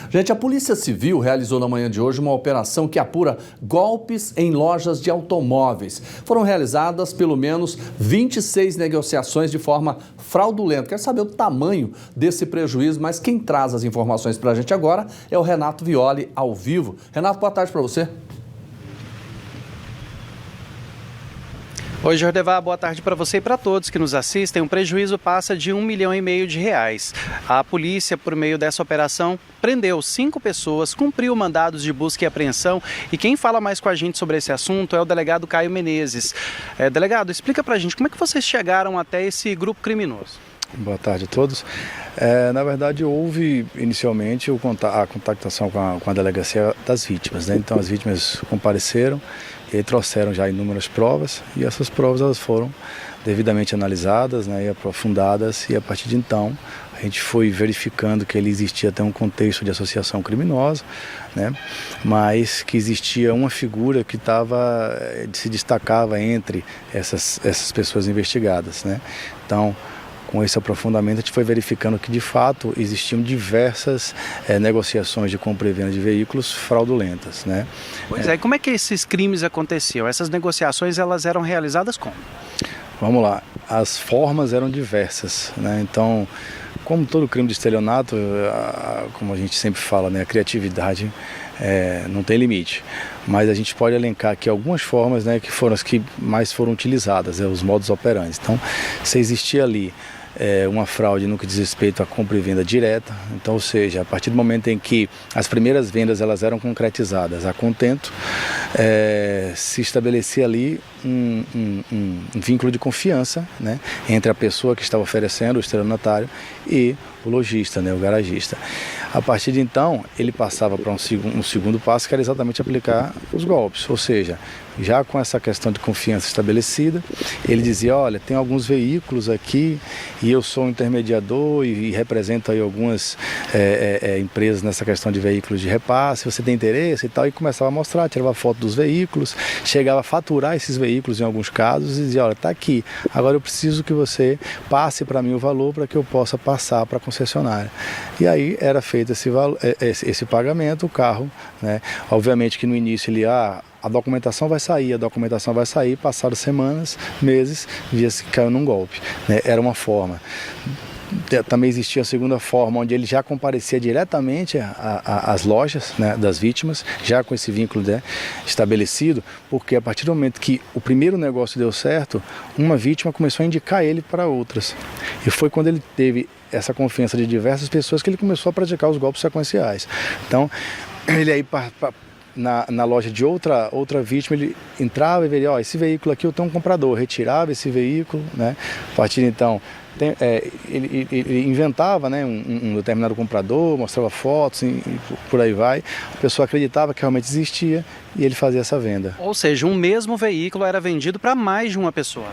Gente, a Polícia Civil realizou na manhã de hoje uma operação que apura golpes em lojas de automóveis. Foram realizadas pelo menos 26 negociações de forma fraudulenta. Quero saber o tamanho desse prejuízo, mas quem traz as informações para a gente agora é o Renato Violi, ao vivo. Renato, boa tarde para você. Oi, Jordevar, boa tarde para você e para todos que nos assistem. O prejuízo passa de R$1,5 milhão de reais. A polícia, por meio dessa operação, prendeu 5 pessoas, cumpriu mandados de busca e apreensão. E quem fala mais com a gente sobre esse assunto é o delegado Caio Menezes. Delegado, explica para a gente como é que vocês chegaram até esse grupo criminoso. Boa tarde a todos. Na verdade, houve inicialmente a contactação com a delegacia das vítimas, né? Então, as vítimas compareceram e trouxeram já inúmeras provas, e essas provas elas foram devidamente analisadas, né, e aprofundadas, e a partir de então a gente foi verificando que ele existia até um contexto de associação criminosa, né, mas que existia uma figura que se destacava entre essas pessoas investigadas, né. Então, com esse aprofundamento, a gente foi verificando que, de fato, existiam diversas negociações de compra e venda de veículos fraudulentas, né? Pois é, como é que esses crimes aconteciam? Essas negociações, elas eram realizadas como? Vamos lá, as formas eram diversas, né? Então, como todo crime de estelionato, como a gente sempre fala, né, a criatividade não tem limite. Mas a gente pode elencar aqui algumas formas, né, que foram as que mais foram utilizadas, os modus operandi. Então, se existia ali uma fraude no que diz respeito à compra e venda direta, então, ou seja, a partir do momento em que as primeiras vendas elas eram concretizadas a contento, se estabelecia ali um vínculo de confiança, né, entre a pessoa que estava oferecendo, o estelionatário, e o lojista, né, o garagista. A partir de então, ele passava para um segundo passo, que era exatamente aplicar os golpes, ou seja, já com essa questão de confiança estabelecida, ele dizia, olha, tem alguns veículos aqui e eu sou um intermediador e represento aí algumas empresas nessa questão de veículos de repasse, você tem interesse e tal, e começava a mostrar, tirava foto dos veículos, chegava a faturar esses veículos em alguns casos e dizia, olha, está aqui, agora eu preciso que você passe para mim o valor para que eu possa passar para a concessionária. E aí era feito esse pagamento, o carro, né? Obviamente que no início ele a documentação vai sair, passaram semanas, meses, via-se que caiu num golpe, né? Era uma forma. Também existia a segunda forma, onde ele já comparecia diretamente às lojas, né, das vítimas, já com esse vínculo, né, estabelecido, porque a partir do momento que o primeiro negócio deu certo, uma vítima começou a indicar ele para outras. E foi quando ele teve essa confiança de diversas pessoas que ele começou a praticar os golpes sequenciais. Então, ele aí na loja de outra vítima, ele entrava e veria, esse veículo aqui eu tenho um comprador, retirava esse veículo, né? A partir de então, ele inventava, né, um determinado comprador, mostrava fotos e por aí vai. A pessoa acreditava que realmente existia e ele fazia essa venda. Ou seja, um mesmo veículo era vendido para mais de uma pessoa.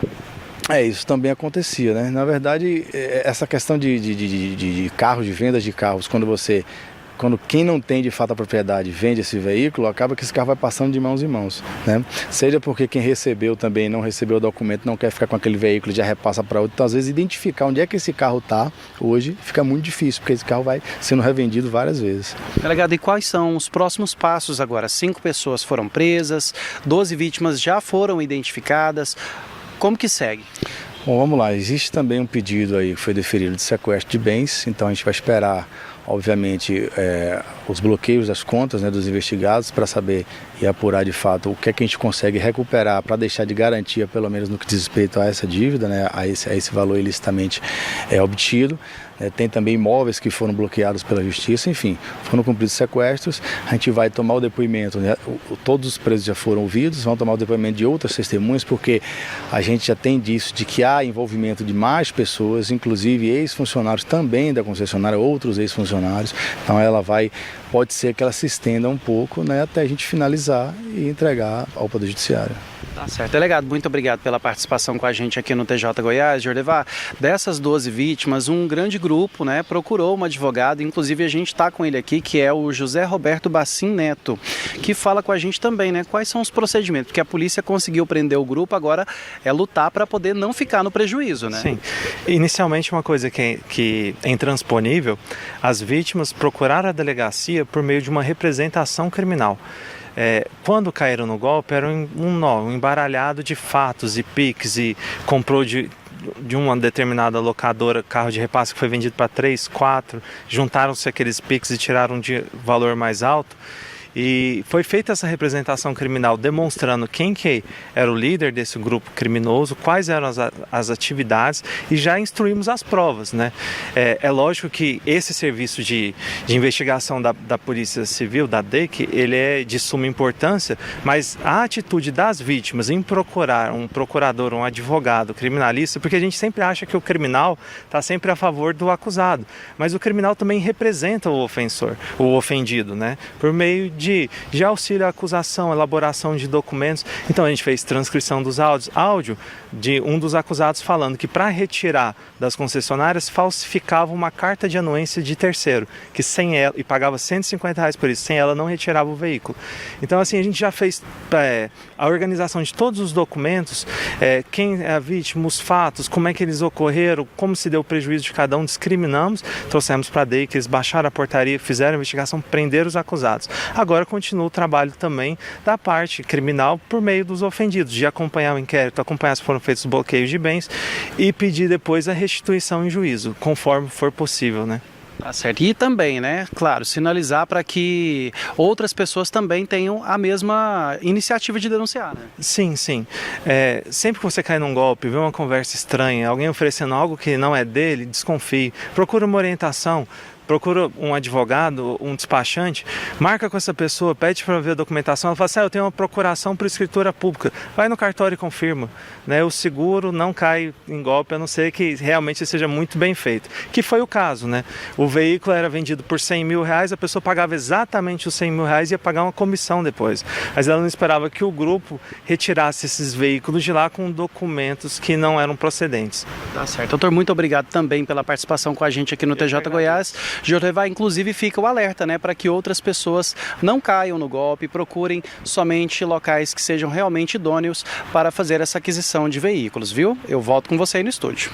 Isso também acontecia, né? Na verdade, essa questão de carros, de vendas de carros, quando quem não tem de fato a propriedade vende esse veículo, acaba que esse carro vai passando de mãos em mãos, né? Seja porque quem recebeu também não recebeu o documento, não quer ficar com aquele veículo, já repassa para outro. Então, às vezes, identificar onde é que esse carro está hoje fica muito difícil, porque esse carro vai sendo revendido várias vezes. Delegado, e quais são os próximos passos agora? 5 pessoas foram presas, 12 vítimas já foram identificadas. Como que segue? Bom, vamos lá. Existe também um pedido aí que foi deferido de sequestro de bens, então a gente vai esperar, obviamente, os bloqueios das contas, né, dos investigados para saber e apurar de fato o que é que a gente consegue recuperar para deixar de garantia, pelo menos no que diz respeito a essa dívida, né, a esse valor ilicitamente obtido. Tem também imóveis que foram bloqueados pela justiça, enfim, foram cumpridos sequestros. A gente vai tomar o depoimento, né? Todos os presos já foram ouvidos, vão tomar o depoimento de outras testemunhas, porque a gente já tem disso de que há envolvimento de mais pessoas, inclusive ex-funcionários também da concessionária, outros ex-funcionários. Então pode ser que ela se estenda um pouco, né, até a gente finalizar e entregar ao Poder Judiciário. Tá certo. Delegado, muito obrigado pela participação com a gente aqui no TJ Goiás. Jordevar, dessas 12 vítimas, um grande grupo, né, procurou um advogado, inclusive a gente está com ele aqui, que é o José Roberto Bacim Neto, que fala com a gente também, né, quais são os procedimentos, porque a polícia conseguiu prender o grupo, agora é lutar para poder não ficar no prejuízo, né? Sim. Inicialmente, uma coisa que é intransponível, as vítimas procuraram a delegacia por meio de uma representação criminal. Quando caíram no golpe, era um embaralhado de fatos e piques, e comprou de uma determinada locadora carro de repasse que foi vendido para 3, 4, juntaram-se aqueles piques e tiraram de valor mais alto. E foi feita essa representação criminal demonstrando quem que era o líder desse grupo criminoso, quais eram as atividades, e já instruímos as provas, né? É lógico que esse serviço de investigação da Polícia Civil, da DEIC, ele é de suma importância, mas a atitude das vítimas em procurar um procurador, um advogado, criminalista, porque a gente sempre acha que o criminal está sempre a favor do acusado, mas o criminal também representa o ofensor, o ofendido, né? Por meio de auxílio à acusação, elaboração de documentos. Então a gente fez transcrição dos áudio de um dos acusados falando que para retirar das concessionárias falsificava uma carta de anuência de terceiro, que sem ela, e pagava R$150 por isso, sem ela não retirava o veículo. Então assim, a gente já fez a organização de todos os documentos, quem é a vítima, os fatos, como é que eles ocorreram, como se deu o prejuízo de cada um, discriminamos, trouxemos para a DEIC, eles baixaram a portaria, fizeram a investigação, prenderam os acusados. Agora continua o trabalho também da parte criminal por meio dos ofendidos, de acompanhar o inquérito, acompanhar se foram feitos bloqueios de bens e pedir depois a restituição em juízo, conforme for possível, né? Tá certo. E também, né, claro, sinalizar para que outras pessoas também tenham a mesma iniciativa de denunciar, né? Sim, sim. Sempre que você cai num golpe, vê uma conversa estranha, alguém oferecendo algo que não é dele, desconfie, procura uma orientação. Procura um advogado, um despachante, marca com essa pessoa, pede para ver a documentação, ela fala assim, eu tenho uma procuração por escritura pública, vai no cartório e confirma, né? O seguro não cai em golpe, a não ser que realmente seja muito bem feito, que foi o caso, né? O veículo era vendido por R$100 mil, a pessoa pagava exatamente os R$100 mil e ia pagar uma comissão depois, mas ela não esperava que o grupo retirasse esses veículos de lá com documentos que não eram procedentes. Tá certo. Doutor, muito obrigado também pela participação com a gente aqui no TJ Goiás. Jordevar, inclusive, fica o alerta, né, para que outras pessoas não caiam no golpe, procurem somente locais que sejam realmente idôneos para fazer essa aquisição de veículos, viu? Eu volto com você aí no estúdio.